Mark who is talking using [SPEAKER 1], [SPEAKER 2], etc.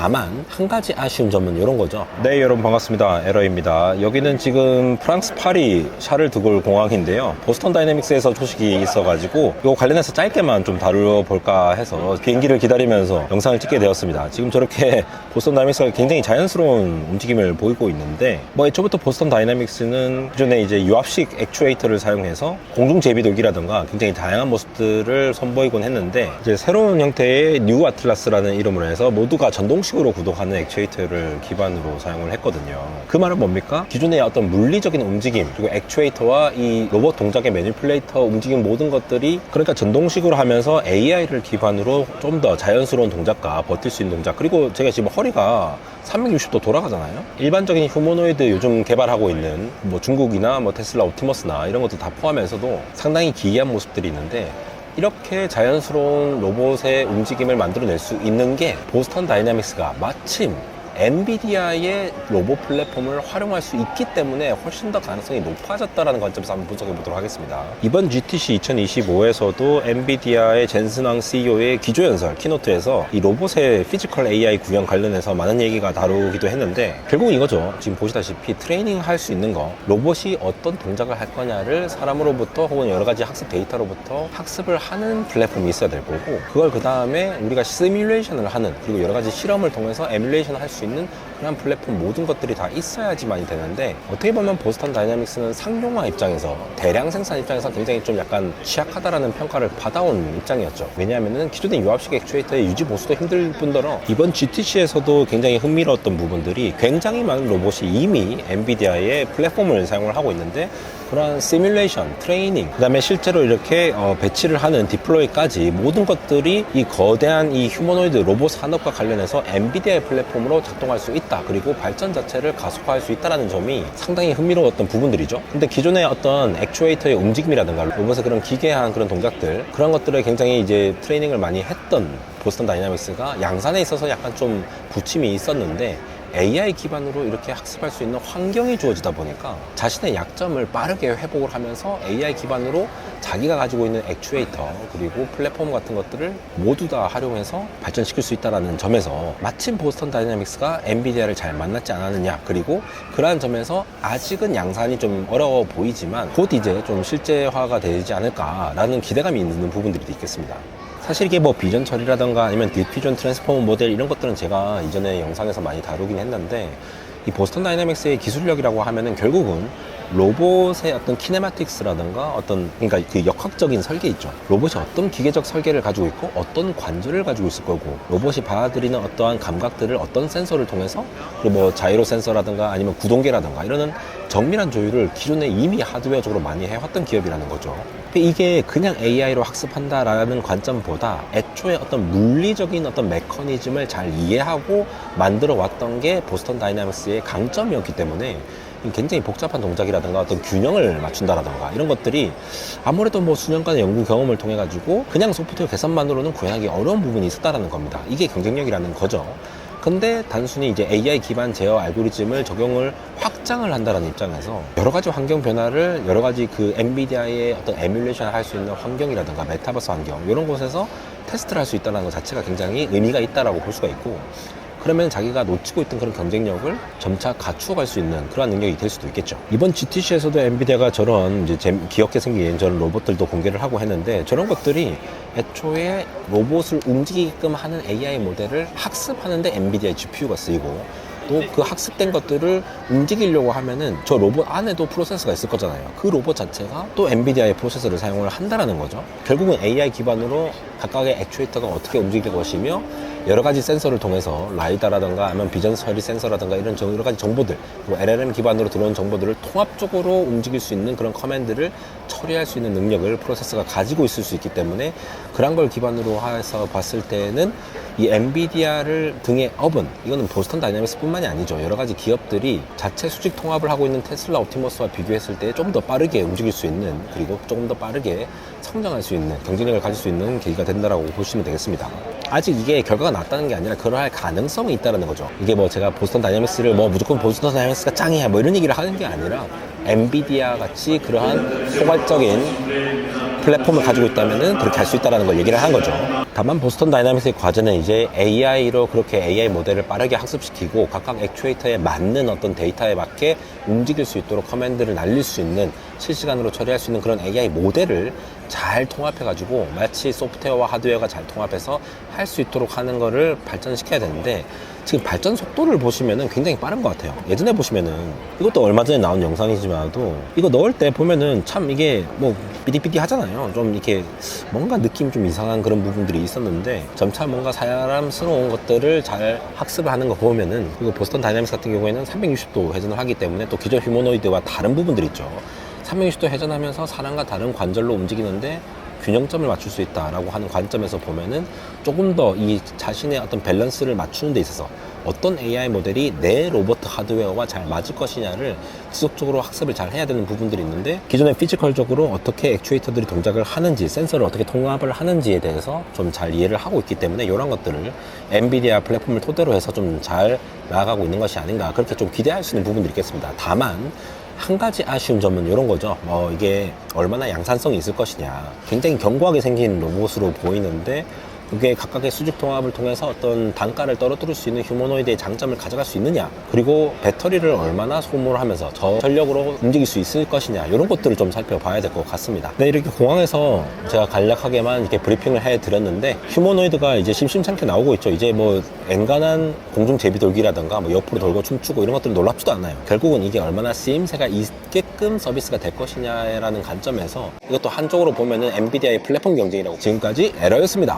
[SPEAKER 1] 다만 한 가지 아쉬운 점은 이런 거죠. 네, 여러분 반갑습니다. 에러입니다. 여기는 지금 프랑스 파리 샤를 드골 공항인데요. 보스턴 다이내믹스에서 소식이 있어가지고 이거 관련해서 짧게만 좀 다뤄볼까 해서 비행기를 기다리면서 영상을 찍게 되었습니다. 지금 저렇게 보스턴 다이내믹스가 굉장히 자연스러운 움직임을 보이고 있는데, 뭐 애초부터 보스턴 다이내믹스는 기존에 이제 유압식 액추에이터를 사용해서 공중 제비돌기라든가 굉장히 다양한 모습들을 선보이곤 했는데, 이제 새로운 형태의 뉴 아틀라스라는 이름으로 해서 모두가 전동식으로 구동하는 액추에이터를 기반으로 사용을 했거든요. 그 말은 뭡니까? 기존의 어떤 물리적인 움직임, 그리고 액추에이터와 이 로봇 동작의 매니플레이터 움직임 모든 것들이, 그러니까 전동식으로 하면서 AI를 기반으로 좀 더 자연스러운 동작과 버틸 수 있는 동작, 그리고 제가 지금 허리가 360도 돌아가잖아요. 일반적인 휴머노이드 요즘 개발하고 있는 뭐 중국이나 뭐 테슬라 옵티머스나 이런 것도 다 포함해서도 상당히 기이한 모습들이 있는데, 이렇게 자연스러운 로봇의 움직임을 만들어낼 수 있는 게 보스턴 다이내믹스가 마침 엔비디아의 로봇 플랫폼을 활용할 수 있기 때문에 훨씬 더 가능성이 높아졌다는 관점에서 한번 분석해 보도록 하겠습니다. 이번 GTC 2025에서도 엔비디아의 젠슨왕 CEO의 기조연설 키노트에서 이 로봇의 피지컬 AI 구현 관련해서 많은 얘기가 다루기도 했는데, 결국 이거죠. 지금 보시다시피 트레이닝 할 수 있는 거, 로봇이 어떤 동작을 할 거냐를 사람으로부터 혹은 여러 가지 학습 데이터로부터 학습을 하는 플랫폼이 있어야 될 거고, 그걸 그 다음에 우리가 시뮬레이션을 하는, 그리고 여러 가지 실험을 통해서 에뮬레이션을 할 수 있는 그런 플랫폼 모든 것들이 다 있어야지만이 되는데, 어떻게 보면 보스턴 다이내믹스는 상용화 입장에서, 대량 생산 입장에서 굉장히 좀 약간 취약하다라는 평가를 받아온 입장이었죠. 왜냐하면은 기존의 유압식 액추에이터의 유지 보수도 힘들 뿐더러 이번 GTC에서도 굉장히 흥미로웠던 부분들이, 굉장히 많은 로봇이 이미 엔비디아의 플랫폼을 사용을 하고 있는데, 그런 시뮬레이션, 트레이닝, 그 다음에 실제로 이렇게 배치를 하는 디플로이까지 모든 것들이 이 거대한 이 휴머노이드 로봇 산업과 관련해서 엔비디아의 플랫폼으로 작동할 수 있다. 그리고 발전 자체를 가속화할 수 있다는 점이 상당히 흥미로웠던 부분들이죠. 근데 기존의 어떤 액추에이터의 움직임이라든가 로봇의 그런 기괴한 그런 동작들, 그런 것들을 굉장히 이제 트레이닝을 많이 했던 보스턴 다이내믹스가 양산에 있어서 약간 좀 부침이 있었는데, AI 기반으로 이렇게 학습할 수 있는 환경이 주어지다 보니까 자신의 약점을 빠르게 회복을 하면서 AI 기반으로 자기가 가지고 있는 액추에이터 그리고 플랫폼 같은 것들을 모두 다 활용해서 발전시킬 수 있다는 점에서 마침 보스턴 다이내믹스가 엔비디아를 잘 만났지 않았느냐, 그리고 그러한 점에서 아직은 양산이 좀 어려워 보이지만 곧 이제 좀 실제화가 되지 않을까라는 기대감이 있는 부분들이 있겠습니다. 사실 이게 뭐 비전 처리라던가 아니면 디퓨전 트랜스포머 모델 이런 것들은 제가 이전에 영상에서 많이 다루긴 했는데, 이 보스턴 다이내믹스의 기술력이라고 하면은 결국은 로봇의 어떤 키네마틱스라든가 어떤, 그러니까 그 역학적인 설계 있죠. 로봇이 어떤 기계적 설계를 가지고 있고 어떤 관절을 가지고 있을 거고, 로봇이 받아들이는 어떠한 감각들을 어떤 센서를 통해서, 그리고 뭐 자이로 센서라든가 아니면 구동계라든가 이러는 정밀한 조율을 기존에 이미 하드웨어적으로 많이 해왔던 기업이라는 거죠. 이게 그냥 AI로 학습한다라는 관점보다 애초에 어떤 물리적인 어떤 메커니즘을 잘 이해하고 만들어 왔던 게 보스턴 다이내믹스의 강점이었기 때문에 굉장히 복잡한 동작이라든가 어떤 균형을 맞춘다라든가 이런 것들이 아무래도 뭐 수년간의 연구 경험을 통해 가지고 그냥 소프트웨어 개선만으로는 구현하기 어려운 부분이 있었다라는 겁니다. 이게 경쟁력이라는 거죠. 근데 단순히 이제 AI 기반 제어 알고리즘을 적용을 확장을 한다는 입장에서 여러 가지 환경 변화를, 여러 가지 그 엔비디아의 어떤 에뮬레이션을 할 수 있는 환경이라든가 메타버스 환경, 이런 곳에서 테스트를 할 수 있다는 것 자체가 굉장히 의미가 있다라고 볼 수가 있고, 그러면 자기가 놓치고 있던 그런 경쟁력을 점차 갖추어갈 수 있는 그러한 능력이 될 수도 있겠죠. 이번 GTC에서도 엔비디아가 저런 이제 귀엽게 생긴 저런 로봇들도 공개를 하고 했는데, 저런 것들이 애초에 로봇을 움직이게끔 하는 AI 모델을 학습하는데 엔비디아의 GPU가 쓰이고, 또 그 학습된 것들을 움직이려고 하면은 저 로봇 안에도 프로세서가 있을 거잖아요. 그 로봇 자체가 또 엔비디아의 프로세서를 사용을 한다라는 거죠. 결국은 AI 기반으로 각각의 액추에이터가 어떻게 움직일 것이며, 여러 가지 센서를 통해서 라이다라든가 아니면 비전 처리 센서라든가 이런 여러 가지 정보들, 그리고 LLM 기반으로 들어온 정보들을 통합적으로 움직일 수 있는 그런 커맨드를 처리할 수 있는 능력을 프로세서가 가지고 있을 수 있기 때문에, 그런 걸 기반으로 해서 봤을 때는 이 엔비디아를 등에 업은, 이거는 보스턴 다이내믹스 뿐만이 아니죠. 여러 가지 기업들이 자체 수직 통합을 하고 있는 테슬라 옵티머스와 비교했을 때 좀 더 빠르게 움직일 수 있는, 그리고 조금 더 빠르게 성장할 수 있는, 경쟁력을 가질 수 있는 계기가 된다라고 보시면 되겠습니다. 아직 이게 결과가 났다는 게 아니라 그러할 가능성이 있다는 거죠. 이게 뭐 제가 보스턴 다이내믹스를 뭐 무조건 보스턴 다이내믹스가 짱이야 뭐 이런 얘기를 하는 게 아니라, 엔비디아 같이 그러한 포괄적인 플랫폼을 가지고 있다면은 그렇게 할 수 있다는 걸 얘기를 한 거죠. 다만 보스턴 다이나믹스의 과제는 이제 AI로 그렇게 AI 모델을 빠르게 학습시키고 각각 액추에이터에 맞는 어떤 데이터에 맞게 움직일 수 있도록 커맨드를 날릴 수 있는, 실시간으로 처리할 수 있는 그런 AI 모델을 잘 통합해가지고 마치 소프트웨어와 하드웨어가 잘 통합해서 할 수 있도록 하는 거를 발전시켜야 되는데, 지금 발전 속도를 보시면은 굉장히 빠른 것 같아요. 예전에 보시면은, 이것도 얼마 전에 나온 영상이지만도 이거 넣을 때 보면은 참 이게 뭐 삐디삐디 하잖아요. 좀 이렇게 뭔가 느낌이 좀 이상한 그런 부분들이 있었는데, 점차 뭔가 사람스러운 것들을 잘 학습을 하는 거 보면은, 그리고 보스턴 다이나믹스 같은 경우에는 360도 회전을 하기 때문에 또 기존 휴머노이드와 다른 부분들이 있죠. 360도 회전하면서 사람과 다른 관절로 움직이는데 균형점을 맞출 수 있다라고 하는 관점에서 보면은 조금 더 이 자신의 어떤 밸런스를 맞추는 데 있어서 어떤 AI 모델이 내 로봇 하드웨어와 잘 맞을 것이냐를 지속적으로 학습을 잘 해야 되는 부분들이 있는데, 기존에 피지컬적으로 어떻게 액추에이터들이 동작을 하는지, 센서를 어떻게 통합을 하는지에 대해서 좀 잘 이해를 하고 있기 때문에 이런 것들을 엔비디아 플랫폼을 토대로 해서 좀 잘 나아가고 있는 것이 아닌가, 그렇게 좀 기대할 수 있는 부분들이 있겠습니다. 다만 한 가지 아쉬운 점은 이런 거죠. 이게 얼마나 양산성이 있을 것이냐. 굉장히 견고하게 생긴 로봇으로 보이는데, 그게 각각의 수직 통합을 통해서 어떤 단가를 떨어뜨릴 수 있는 휴머노이드의 장점을 가져갈 수 있느냐, 그리고 배터리를 얼마나 소모를 하면서 저전력으로 움직일 수 있을 것이냐, 이런 것들을 좀 살펴봐야 될 것 같습니다. 네, 이렇게 공항에서 제가 간략하게만 이렇게 브리핑을 해드렸는데, 휴머노이드가 이제 심심찮게 나오고 있죠. 이제 뭐 엔간한 공중 제비돌기라든가 뭐 옆으로 돌고 춤추고 이런 것들은 놀랍지도 않아요. 결국은 이게 얼마나 쓰임새가 있게끔 서비스가 될 것이냐라는 관점에서, 이것도 한쪽으로 보면은 엔비디아의 플랫폼 경쟁이라고. 지금까지 에러였습니다.